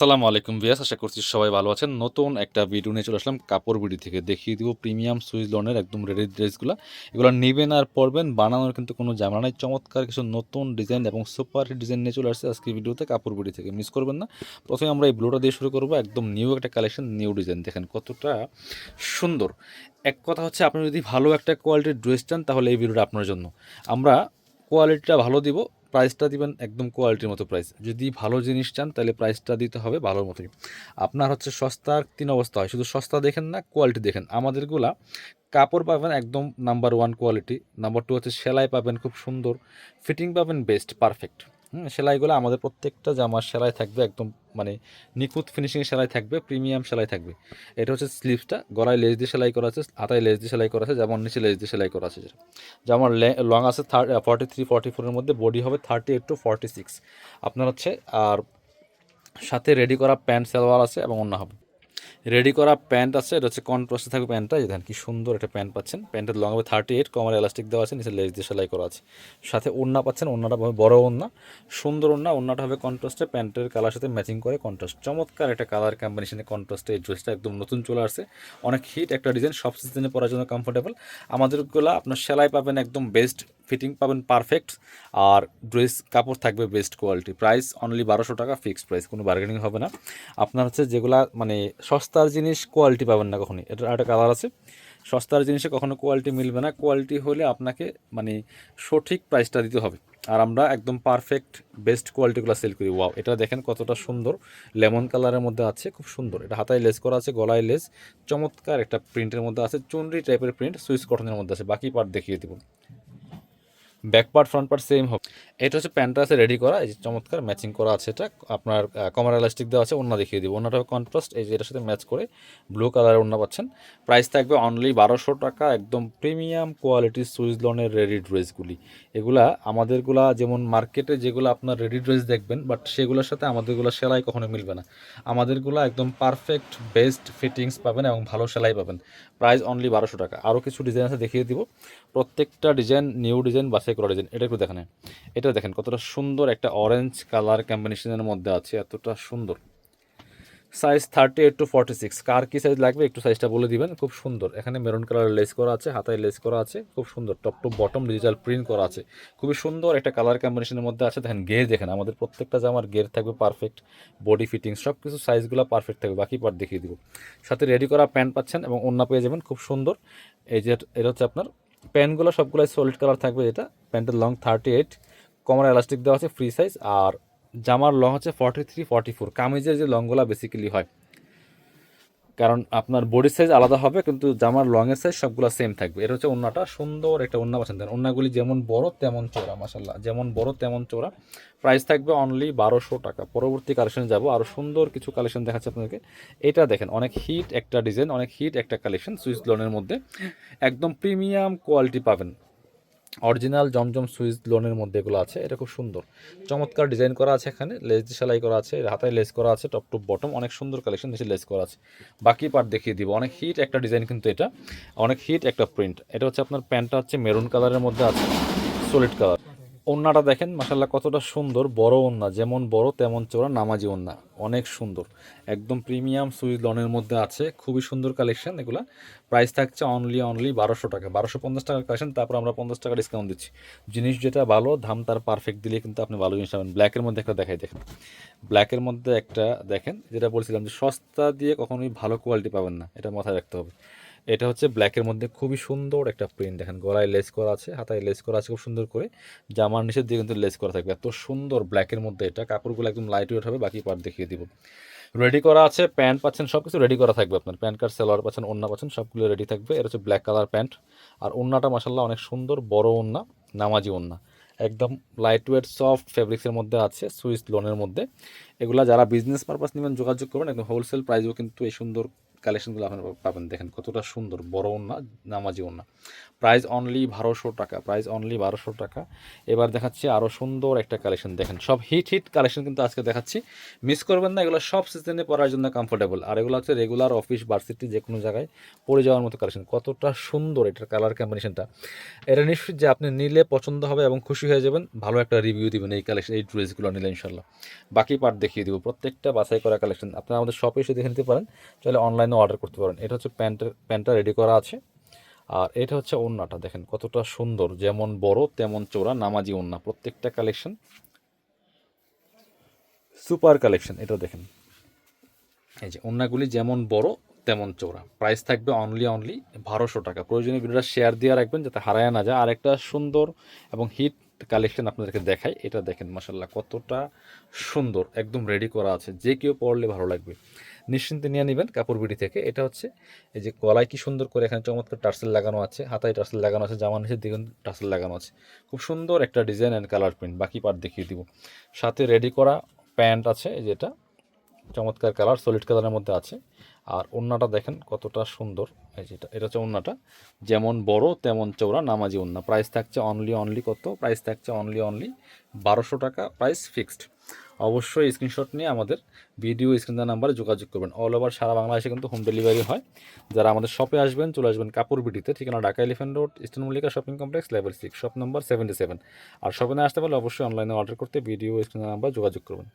আসসালামু আলাইকুম ভিউয়ার্স, আশা করছি সবাই ভালো আছেন। নতুন একটা ভিডিও নিয়ে চলে আসলাম কাপড় বিডি থেকে। দেখিয়ে দিব প্রিমিয়াম সুইস লনের একদম রেডি ড্রেসগুলো। এগুলো নিবেন আর পরবেন, বানানোর কিন্তু কোনো ঝামেলা নাই। চমৎকার কিছু নতুন ডিজাইন এবং সুপার হিট ডিজাইন নিয়ে চলে আসছে আজকে ভিডিওতে কাপড় বিডি থেকে, মিস করবেন না। প্রথমে আমরা এই ব্লুটা দিয়ে শুরু করবো, একদম নিউ একটা কালেকশন, নিউ ডিজাইন। দেখেন কতটা সুন্দর। এক কথা হচ্ছে, আপনি যদি ভালো একটা কোয়ালিটির ড্রেস চান তাহলে এই ভিডিওটা আপনার জন্য। আমরা কোয়ালিটিটা ভালো দিব, প্রাইসটা দিবেন একদম কোয়ালিটির মতো প্রাইস। যদি ভালো জিনিস চান তাহলে প্রাইসটা দিতে হবে ভালোর মতোই। আপনার হচ্ছে সস্তার তিন অবস্থা হয়, শুধু সস্তা দেখেন না, কোয়ালিটি দেখেন। আমাদেরগুলা কাপড় পাবেন একদম number one quality, number two হচ্ছে সেলাই পাবেন খুব সুন্দর, ফিটিং পাবেন বেস্ট পারফেক্ট। সেলাইগুলো আমাদের প্রত্যেকটা জামার সেলাই থাকবে একদম, মানে নিখুঁত ফিনিশিং সেলাই থাকবে, প্রিমিয়াম সেলাই থাকবে। এটা হচ্ছে স্লিভসটা, গলায় লেস দিয়ে সেলাই করা আছে, হাতায় লেস দিয়ে সেলাই করা আছে, যেমন নিচে লেস দিয়ে সেলাই করা আছে। যেটা যেমন লং আছে 43-44-এর মধ্যে, বডি হবে 38-46 আপনার হচ্ছে। আর সাথে রেডি করা প্যান্ট সালোয়ার আছে এবং অন্য হবে রেডি করা প্যান্ট আছে। এটা হচ্ছে কন্ট্রাস্টে থাকবে প্যান্টটা, এই দেখেন কি সুন্দর একটা প্যান্ট পাচ্ছেন। প্যান্টের লং হবে 38, কমার এলাস্টিক দেওয়া আছে, নিচে লেস দিয়ে সেলাই করা আছে। সাথে ওড়না পাচ্ছেন, ওড়নাটা হবে বড় ওড়না, সুন্দর ওড়না। ওড়নাটা হবে কন্ট্রাস্টে, প্যান্টের কালার সাথে ম্যাচিং করে কন্ট্রাস্ট। চমৎকার একটা কালার কম্বিনেশনে কন্ট্রাস্টে এই ড্রেসটা একদম নতুন চলে আসছে, অনেক হিট একটা ডিজাইন, সব সিজনে পরার জন্য কমফোর্টেবল। আমাদেরগুলো আপনার সেলাই পাবেন একদম বেস্ট, ফিটিং পাবেন পারফেক্ট, আর ড্রেস কাপড় থাকবে বেস্ট কোয়ালিটি। প্রাইস অনলি 1200 টাকা, ফিক্সড প্রাইস, কোনো বার্গেনিং হবে না। আপনার হচ্ছে যেগুলা মানে সস্তার জিনিস কোয়ালিটি পাবেন না কখনই। এটার একটা কালার আছে, সস্তার জিনিসে কখনো কোয়ালিটি মিলবে না। কোয়ালিটি হলে আপনাকে মানে সঠিক প্রাইসটা দিতে হবে, আর আমরা একদম পারফেক্ট বেস্ট কোয়ালিটিগুলো সেল করি। ওয়াও, এটা দেখেন কতটা সুন্দর, লেমন কালারের মধ্যে আছে, খুব সুন্দর। এটা হাতায় লেস করা আছে, গলায় লেস, চমৎকার একটা প্রিন্টের মধ্যে আছে, চুনরি টাইপের প্রিন্ট, সুইস কটনের মধ্যে আছে। বাকি পার্ট দেখিয়ে দিব, back part front part same হবে। এটা হচ্ছে প্যান্টটা আছে রেডি করা, এই যে চমৎকার ম্যাচিং করা আছে। এটা আপনার কমার এলাস্টিক দেওয়া আছে, ওড়না দেখিয়ে দিব। ওড়নাটা কন্ট্রাস্ট, এই যে এটার সাথে ম্যাচ করে ব্লু কালারের ওড়না পাচ্ছেন। প্রাইস থাকবে অনলি 1200 টাকা, একদম প্রিমিয়াম কোয়ালিটির সুইস লনের রেডি ড্রেসগুলি। এগুলা আমাদেরগুলা যেমন মার্কেটে যেগুলো আপনার রেডি ড্রেস দেখবেন, বাট সেগুলোর সাথে আমাদেরগুলো সেলাই কখনো মিলবে না। আমাদেরগুলো একদম পারফেক্ট বেস্ট ফিটিংস পাবেন এবং ভালো সেলাই পাবেন। প্রাইস অনলি 1200 টাকা। আরও কিছু ডিজাইন আছে, দেখিয়ে দিব। প্রত্যেকটা ডিজাইন নিউ ডিজাইন, বাছাই করা ডিজাইন। এটা একটু দেখেন, এটা দেখেন কতটা সুন্দর একটা অরেঞ্জ কালার কম্বিনেশনের মধ্যে আছে, এতটা সুন্দর। সাইজ 38-46, কার কি সাইজ লাগবে একটু সাইজটা বলে দিবেন। খুব সুন্দর, এখানে মেরুন কালারের লেস করা আছে, হাতায় লেস করা আছে, খুব সুন্দর। Top to bottom digital print করা আছে, খুবই সুন্দর একটা কালার কম্বিনেশনের মধ্যে আছে। দেখেন গের, দেখেন আমাদের প্রত্যেকটা জামার গের থাকবে পারফেক্ট, বডি ফিটিং সব কিছু সাইজগুলো পারফেক্ট থাকবে। বাকি পার্ট দেখিয়ে দিব। সাথে রেডি করা প্যান্ট পাচ্ছেন এবং ওড়না পেয়ে যাবেন খুব সুন্দর। এই যে এটা হচ্ছে আপনার প্যান্টগুলো, সবগুলো সলিড কালার থাকবে। এটা প্যান্টের লং 38, কমার এলাস্টিক দেওয়া আছে, ফ্রি সাইজ। আর জামার লং হচ্ছে 43-44। কামিজের যে লংগুলো বেসিক্যালি হয়, কারণ আপনার বডি সাইজ আলাদা হবে কিন্তু জামার লংয়ের সাইজ সবগুলো সেম থাকবে। এটা হচ্ছে ওন্নাটা, সুন্দর একটা ওন্না পাচ্ছেন। ওন্নাগুলি যেমন বড় তেমন চওড়া, মাসাল্লাহ, যেমন বড় তেমন চওড়া। প্রাইস থাকবে অনলি 1200 টাকা। পরবর্তী কালেকশনে যাব, আরও সুন্দর কিছু কালেকশন দেখাচ্ছে আপনাদেরকে। এটা দেখেন, অনেক হিট একটা ডিজাইন, অনেক হিট একটা কালেকশন, সুইস লোনের মধ্যে একদম প্রিমিয়াম কোয়ালিটি পাবেন। অরিজিনাল জমজম সুইস লোনের মধ্যে এগুলো আছে। এটা খুব সুন্দর, চমৎকার ডিজাইন করা আছে। এখানে লেস দিয়ে সেলাই করা আছে, হাতায় লেস করা আছে, টপ টু বটম অনেক সুন্দর কালেকশন, নিচে লেস করা আছে। বাকি পার্ট দেখিয়ে দিব। অনেক হিট একটা ডিজাইন কিন্তু এটা, অনেক হিট একটা প্রিন্ট। এটা হচ্ছে আপনার প্যান্টটা হচ্ছে মেরুন কালারের মধ্যে আছে, সলিড কালার। ওড়নাটা দেখেন মাশাল্লাহ কতটা সুন্দর, বড় ওড়না, যেমন বড় তেমন চওড়া, নামাজি ওড়না, অনেক সুন্দর। একদম প্রিমিয়াম সুইস লনের মধ্যে আছে, খুবই সুন্দর কালেকশন এগুলা। প্রাইস থাকছে অনলি 1200 টাকা, 1250 টাকার কালেকশন, তারপর আমরা 50 টাকা ডিসকাউন্ট দিচ্ছি। জিনিস যেটা ভালো, দাম তার পারফেক্ট দিলে কিন্তু আপনি ভালো জিনিস পাবেন। ব্ল্যাকের মধ্যে একটা দেখাই, দেখেন ব্ল্যাকের মধ্যে একটা দেখেন, যেটা বলছিলাম যে সস্তা দিয়ে কখনোই ভালো কোয়ালিটি পাবেন না, এটা মাথায় রাখতে হবে। এটা হচ্ছে ব্ল্যাকের মধ্যে খুবই সুন্দর একটা প্রিন্ট। দেখেন গলায় লেস করা আছে, হাতায় লেস করা আছে খুব সুন্দর করে, জামার নিচের দিকে কিন্তু লেস করা থাকবে। এত সুন্দর ব্ল্যাকের মধ্যে এটা, কাপড়গুলো একদম লাইট ওয়েট হবে। বাকি পার্ট দেখিয়ে দিব। রেডি করা আছে, প্যান্ট পাচ্ছেন, সব কিছু রেডি করা থাকবে। আপনার প্যান্ট কার্ড, সালোয়ার পাচ্ছেন, ওড়না পাচ্ছেন, সবগুলো রেডি থাকবে। এটা হচ্ছে ব্ল্যাক কালার প্যান্ট, আর ওড়নাটা মাসাল্লাহ অনেক সুন্দর, বড় ওড়না, নামাজি ওড়না, একদম লাইট ওয়েট সফট ফেব্রিক্সের মধ্যে আছে, সুইস লোনের মধ্যে। এগুলা যারা বিজনেস পারপাস নেবেন যোগাযোগ করবেন, একদম হোলসেল প্রাইসও কিন্তু এই সুন্দর কালেকশনগুলো আপনারা পাবেন। দেখেন কতটা সুন্দর, বড় ওড়না, নামাজি ওড়না। প্রাইস অনলি 1200 টাকা, প্রাইস অনলি 1200 টাকা। এবার দেখাচ্ছি আরও সুন্দর একটা কালেকশন। দেখেন সব হিট কালেকশন কিন্তু আজকে দেখাচ্ছি, মিস করবেন না। এগুলো সব সিজনে পরার জন্য কমফোর্টেবল, আর এগুলো হচ্ছে রেগুলার অফিস, ভার্সিটি, যে কোনো জায়গায় পরে যাওয়ার মতো কালেকশন। কতটা সুন্দর এটার কালার কম্বিনেশনটা, এটা নিশ্চিত যে আপনি নিলে পছন্দ হবে এবং খুশি হয়ে যাবেন। ভালো একটা রিভিউ দিবেন এই কালেকশন, এই ড্রেসগুলো নিলে ইনশাল্লাহ। বাকি পার্ট দেখিয়ে দিব, প্রত্যেকটা বাছাই করা কালেকশন। আপনারা আমাদের শপে এসে দেখে নিতে পারেন, চাইলে অনলাইনেও অর্ডার করতে পারেন। এটা হচ্ছে প্যান্টটা রেডি করা আছে, আর এটা হচ্ছে ওড়নাটা। দেখেন কতটা সুন্দর, যেমন বড় তেমন চওড়া, নামাজি ওড়না। প্রত্যেকটা কালেকশন সুপার কালেকশন। এটা দেখেন, এই যে ওড়নাগুলি যেমন বড় তেমন চওড়া। প্রাইস থাকবে অনলি 1200 টাকা। প্রয়োজনীয় ভিডিওটা শেয়ার দিয়ে রাখবেন যাতে হারায় না যায়। আর একটা সুন্দর এবং হিট কালেকশন আপনাদেরকে দেখাই। এটা দেখেন মাশাল্লাহ কতটা সুন্দর, একদম রেডি করা আছে, যে কেউ পরলে ভালো লাগবে। নিশ্চিন্তে নিয়ে নেবেন কাপড় বিডি থেকে। এটা হচ্ছে এই যে গলায় কি সুন্দর করে এখানে চমৎকার টার্সেল লাগানো আছে, হাতায় টার্সেল লাগানো আছে, জামা নিচের দিকে টার্সেল লাগানো আছে। খুব সুন্দর একটা ডিজাইন অ্যান্ড কালার প্রিন্ট। বাকি পার্ট দেখিয়ে দিব। সাথে রেডি করা প্যান্ট আছে, এই যেটা চমৎকার কালার, সলিড কালারের মধ্যে আছে। আর ওড়নাটা দেখেন কতটা সুন্দর, এই যেটা, এটা হচ্ছে ওড়নাটা, যেমন বড় তেমন চওড়া, নামাজি ওড়না। প্রাইস থাকছে অনলি কত, প্রাইস থাকছে অনলি 1200 টাকা, প্রাইস ফিক্সড। অবশ্যই স্ক্রিনশট নিয়ে আমাদের ভিডিও স্ক্রিন নাম্বারে যোগাযোগ করবেন। অল ওভার সারা বাংলাদেশে কিন্তু হোম ডেলিভারি হয়। যারা আমাদের শপে আসবেন, চলে আসবেন কাপড় বিডিতে, ঠিকানা Dhaka elephant road, eastern Mallika shopping complex, level 6, shop number 77। আর শপে না আসতে পারলে অবশ্যই অনলাইনে অর্ডার করতে ভিডিও স্ক্রিন নাম্বার যোগাযোগ করবেন।